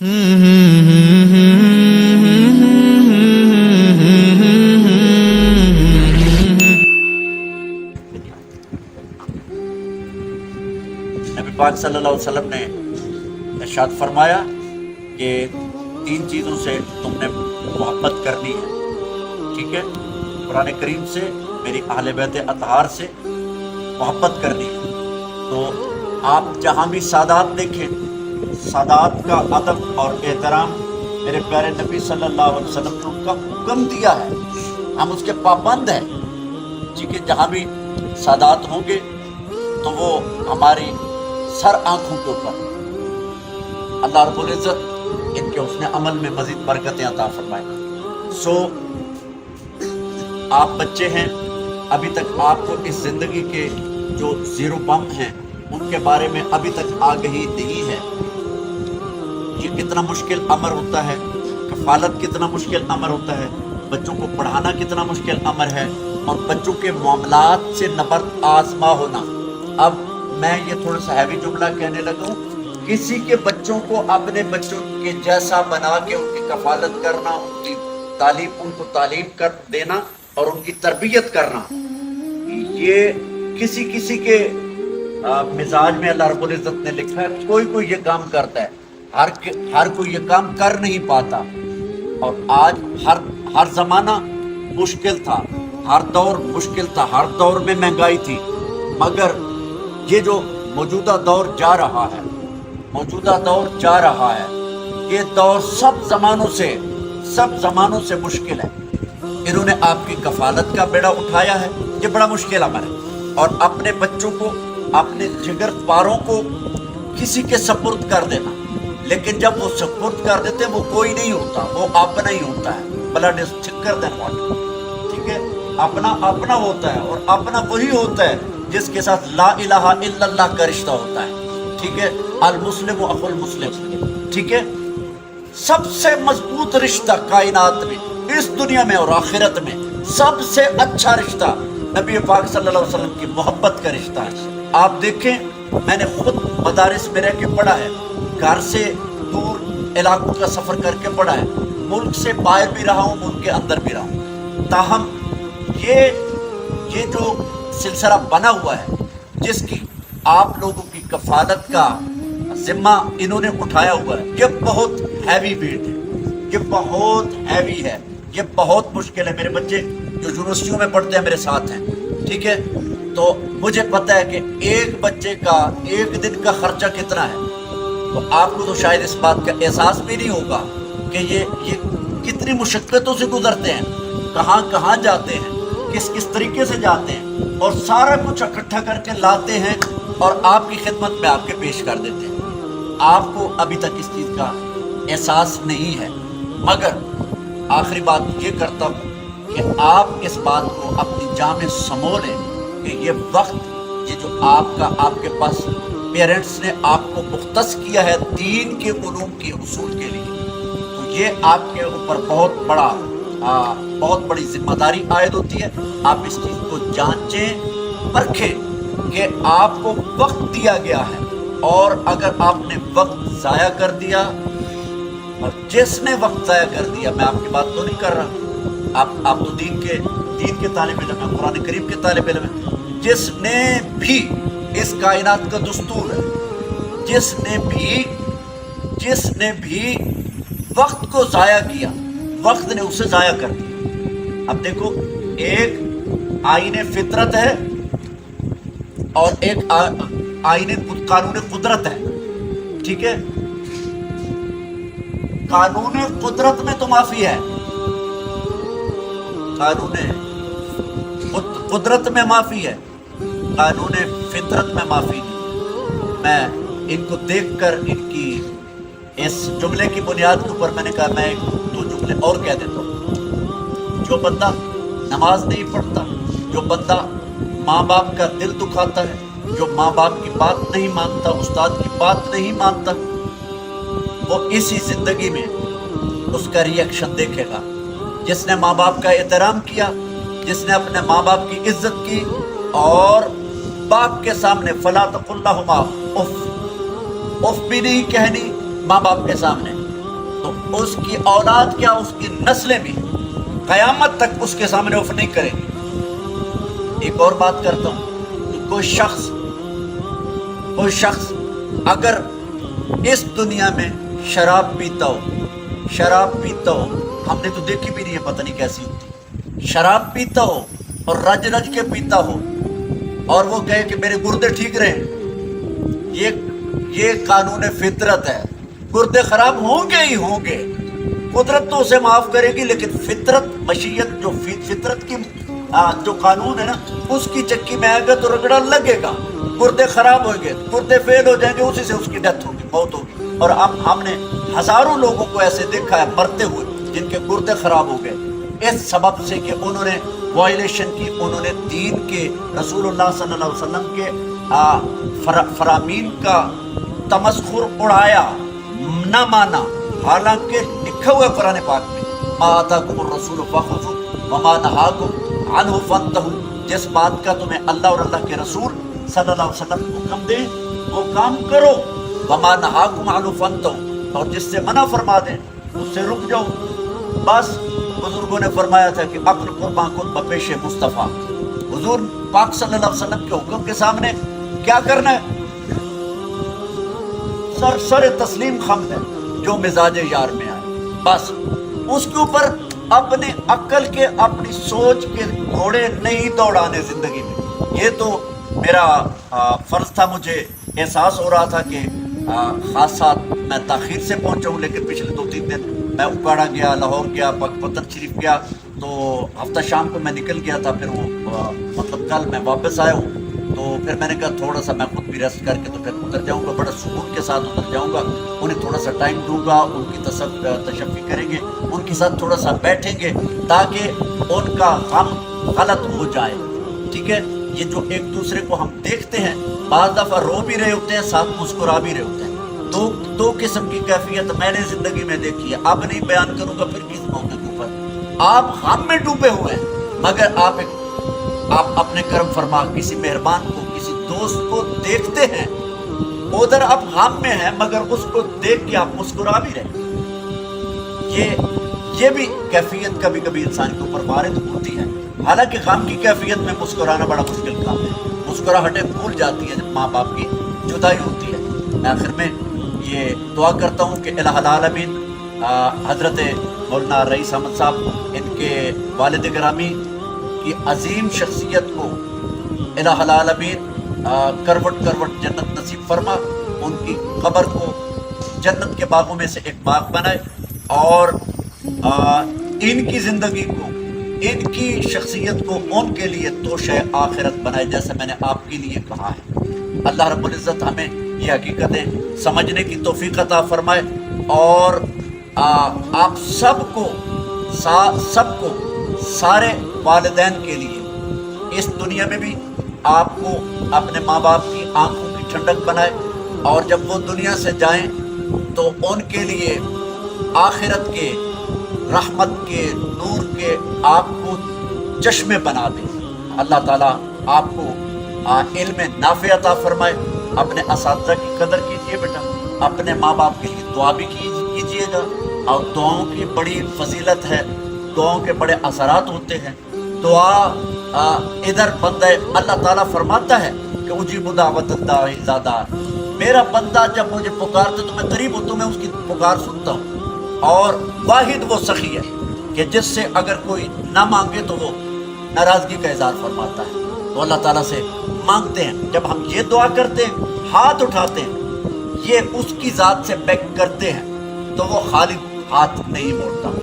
نبی پاک صلی اللہ علیہ وسلم نے ارشاد فرمایا کہ 3 چیزوں سے تم نے محبت کرنی ہے، ٹھیک ہے؟ قرآن کریم سے، میری اہل بیت اطہار سے محبت کرنی ہے۔ تو آپ جہاں بھی سادات دیکھیں، سادات کا ادب اور احترام میرے پیارے نبی صلی اللہ علیہ وسلم نے ان کا حکم دیا ہے، ہم اس کے پابند ہیں، ٹھیک ہے؟ جہاں بھی سادات ہوں گے تو وہ ہماری سر آنکھوں کے اوپر، اللہ رب العزت ان کے حسن عمل میں مزید برکتیں عطا فرمائے۔ آپ بچے ہیں، ابھی تک آپ کو اس زندگی کے جو زیرو بم ہیں ان کے بارے میں ابھی تک آگہی نہیں ہے۔ یہ کتنا مشکل امر ہوتا ہے، کفالت کتنا مشکل امر ہوتا ہے، بچوں کو پڑھانا کتنا مشکل امر ہے، اور بچوں کے معاملات سے نبرد آزما ہونا۔ اب میں یہ تھوڑا سا ہیوی جملہ کہنے لگا ہوں، کسی کے بچوں کو اپنے بچوں کے جیسا بنا کے ان کی کفالت کرنا، ان کی تعلیم، ان کو تعلیم کر دینا اور ان کی تربیت کرنا، یہ کسی کے مزاج میں اللہ رب العزت نے لکھا ہے۔ کوئی یہ کام کرتا ہے، ہر کوئی یہ کام کر نہیں پاتا۔ اور آج ہر زمانہ مشکل تھا، ہر دور مشکل تھا، ہر دور میں مہنگائی تھی، مگر یہ جو موجودہ دور جا رہا ہے، یہ دور سب زمانوں سے مشکل ہے۔ انہوں نے آپ کی کفالت کا بیڑا اٹھایا ہے، یہ بڑا مشکل امر ہے، اور اپنے بچوں کو، اپنے جگر پاروں کو کسی کے سپرد کر دینا۔ لیکن جب وہ سپرد کر دیتے وہ کوئی نہیں ہوتا، وہ اپنا ہی ہوتا ہے، بلڈ از تھکر دین واٹر، ٹھیک ہے؟ اپنا ہوتا ہے، اور اپنا وہی ہوتا ہے جس کے ساتھ لا الہ الا اللہ کا رشتہ ہوتا ہے، ٹھیک ہے؟ المسلم اخو المسلم، ٹھیک ہے؟ سب سے مضبوط رشتہ کائنات میں، اس دنیا میں اور آخرت میں سب سے اچھا رشتہ نبی پاک صلی اللہ علیہ وسلم کی محبت کا رشتہ ہے۔ آپ دیکھیں، میں نے خود مدارس میں رہ کے پڑھا ہے، گھر سے دور علاقوں کا سفر کر کے پڑھا ہے، ملک سے باہر بھی رہا ہوں، ملک کے اندر بھی رہا ہوں، تاہم یہ جو سلسلہ بنا ہوا ہے، جس کی آپ لوگوں کی کفالت کا ذمہ انہوں نے اٹھایا ہوا ہے، یہ بہت ہیوی ویٹ ہے، یہ بہت ہیوی ہے، یہ بہت مشکل ہے۔ میرے بچے جو یونیورسٹیوں میں پڑھتے ہیں میرے ساتھ ہیں، ٹھیک ہے؟ تو مجھے پتہ ہے کہ ایک بچے کا ایک دن کا خرچہ کتنا ہے۔ تو آپ کو تو شاید اس بات کا احساس بھی نہیں ہوگا کہ یہ کتنی مشقتوں سے گزرتے ہیں، کہاں جاتے ہیں، کس طریقے سے جاتے ہیں، اور سارا کچھ اکٹھا کر کے لاتے ہیں اور آپ کی خدمت میں آپ کے پیش کر دیتے ہیں۔ آپ کو ابھی تک اس چیز کا احساس نہیں ہے، مگر آخری بات یہ کرتا ہوں کہ آپ اس بات کو اپنی جان میں سمو لیں کہ یہ وقت، یہ جو آپ کے پاس پیرنٹس نے آپ کو مختص کیا ہے دین کے علوم کے حصول کے لیے، تو یہ آپ کے اوپر بہت بڑی ذمہ داری عائد ہوتی ہے۔ آپ اس چیز کو جانچیں، پرکھیں کہ آپ کو وقت دیا گیا ہے، اور اگر آپ نے وقت ضائع کر دیا، اور جس نے وقت ضائع کر دیا، میں آپ کی بات تو نہیں کر رہا، آپ تو دین کے طالب علم ہیں، قرآن کریم کے طالب علم ہیں، جس نے بھی اس کائنات کا دستور ہے، جس نے بھی وقت کو ضائع کیا، وقت نے اسے ضائع کر دیا۔ اب دیکھو، ایک آئین فطرت ہے اور ایک قانون قدرت ہے، ٹھیک ہے؟ قانون قدرت میں تو معافی ہے، قانون قدرت میں معافی ہے، قانون فطرت میں معافی نہیں۔ میں ان کو دیکھ کر، ان کی اس جملے کی بنیاد کے اوپر میں نے کہا میں 2 جملے اور کہہ دیتا ہوں۔ جو بندہ نماز نہیں پڑھتا، جو بندہ ماں باپ کا دل دکھاتا ہے، جو ماں باپ کی بات نہیں مانتا، استاد کی بات نہیں مانتا، وہ اسی زندگی میں اس کا ری ایکشن دیکھے گا۔ جس نے ماں باپ کا احترام کیا، جس نے اپنے ماں باپ کی عزت کی، اور باپ کے سامنے فلا تقل لہما اف بھی نہیں کہنی، ماں باپ کے سامنے تو اس کی اولاد کیا اس کی نسلیں بھی قیامت تک اس کے سامنے اف نہیں کریں گی۔ ایک اور بات کرتا ہوں کہ کوئی شخص اگر اس دنیا میں شراب پیتا ہو، ہم نے تو دیکھی بھی نہیں ہے، پتہ نہیں کیسی ہوتی، شراب پیتا ہو اور رج کے پیتا ہو اور وہ کہے کہ میرے گردے ٹھیک رہیں، یہ قانون فطرت ہے، گردے خراب ہوں گے ہی ہوں گے، قدرت تو اسے معاف کرے گی، لیکن فطرت مشیت جو فطرت کی جو قانون ہے نا، اس کی چکی میں آئے گا تو رگڑا لگے گا، گردے خراب ہوں گے، گردے فیل ہو جائیں گے، اسی سے اس کی ڈیتھ ہوگی، موت ہوگی۔ اور اب ہم نے ہزاروں لوگوں کو ایسے دیکھا ہے مرتے ہوئے جن کے گردے خراب ہو گئے، اس سبب سے کہ انہوں نے وائلیشن کی، انہوں نے دین کے، رسول اللہ صلی اللہ علیہ وسلم کے فرامین کا تمسخر اڑایا، نہ مانا، حالانکہ لکھا ہوا ہے قرآن پاک میں ما آتاکم الرسول فخذوہ وما نہاکم عنہ فانتہوا، جس بات کا تمہیں اللہ اور اللہ کے رسول صلی اللہ علیہ وسلم حکم دیں وہ کام کرو، وما نہاکم عنہ فانتہوا، اور جس سے منع فرما دیں اس سے رک جاؤ۔ بس بزرگوں نے فرمایا تھا کہ عقل قربان کن بپیش مصطفیٰ، حضور پاک صلی اللہ علیہ وسلم کے حکم کے سامنے کیا کرنا ہے؟ سر تسلیم خم ہے، جو مزاج یار میں آئے، بس اس کے اوپر اپنے عقل کے، اپنی سوچ کے گھوڑے نہیں دوڑانے زندگی میں۔ یہ تو میرا فرض تھا، مجھے احساس ہو رہا تھا کہ خاصا میں تاخیر سے پہنچا ہوں، لیکن پچھلے 2-3 دن میں اکاڑا گیا، لاہور گیا، پاکپتن شریف گیا، تو ہفتہ شام کو میں نکل گیا تھا، پھر وہ مطلب کل میں واپس آیا ہوں، تو پھر میں نے کہا تھوڑا سا میں خود بھی ریسٹ کر کے تو پھر اتر جاؤں گا، بڑا سکون کے ساتھ اتر جاؤں گا، انہیں تھوڑا سا ٹائم دوں گا، ان کی تشفی کریں گے، ان کے ساتھ تھوڑا سا بیٹھیں گے تاکہ ان کا غم غلط ہو جائے، ٹھیک ہے؟ یہ جو ایک دوسرے کو ہم دیکھتے ہیں، بعض دفعہ رو بھی رہے ہوتے ہیں، ساتھ مسکرا بھی رہے ہوتے ہیں، دو قسم کی کیفیت میں نے زندگی میں دیکھی ہے، اب نہیں بیان کروں گا پھر کس موقع کے اوپر۔ آپ غم میں ڈوبے ہوئے ہیں، مگر آپ اپنے کرم فرما کسی مہربان کو، کسی دوست کو دیکھتے ہیں، ادھر آپ غم میں ہیں مگر اس کو دیکھ کے آپ مسکرا بھی رہے۔ یہ بھی کیفیت کبھی کبھی انسان کے اوپر وارد ہوتی ہے، حالانکہ غم کی کیفیت میں مسکرانا بڑا مشکل کام ہے، مسکراہٹیں بھول جاتی ہیں جب ماں باپ کی جدائی ہوتی ہے۔ آخر میں یہ دعا کرتا ہوں کہ الہ العالمین حضرت مولانا رئیس احمد صاحب، ان کے والد گرامی کی عظیم شخصیت کو الہ العالمین کروٹ جنت نصیب فرما، ان کی قبر کو جنت کے باغوں میں سے ایک باغ بنائے، اور ان کی زندگی کو، ان کی شخصیت کو ان کے لیے توشہ آخرت بنائے، جیسے میں نے آپ کے لیے کہا ہے۔ اللہ رب العزت ہمیں یہ حقیقتیں سمجھنے کی توفیق عطا فرمائے، اور آپ سب کو سارے والدین کے لیے اس دنیا میں بھی آپ کو اپنے ماں باپ کی آنکھوں کی ٹھنڈک بنائے، اور جب وہ دنیا سے جائیں تو ان کے لیے آخرت کے، رحمت کے، نور کے آپ کو چشمے بنا دے۔ اللہ تعالیٰ آپ کو علم نافع عطا فرمائے۔ اپنے اساتذہ کی قدر کیجئے بیٹا، اپنے ماں باپ کے لیے دعا بھی کیجئے گا، اور دعاؤں کی بڑی فضیلت ہے، دعاؤں کے بڑے اثرات ہوتے ہیں۔ دعا ادھر بندہ اللہ تعالیٰ فرماتا ہے کہ اجیب دعوت الداعی اذا دعان، میرا بندہ جب مجھے پکارتا تو میں قریب ہوتا ہوں، میں اس کی پکار سنتا ہوں، اور واحد وہ سخی ہے کہ جس سے اگر کوئی نہ مانگے تو وہ ناراضگی کا اظہار فرماتا ہے۔ تو اللہ تعالیٰ سے مانگتے ہیں، جب ہم یہ دعا کرتے ہیں، ہاتھ اٹھاتے ہیں، یہ اس کی ذات سے بیک کرتے ہیں، تو وہ خالی ہاتھ نہیں موڑتا۔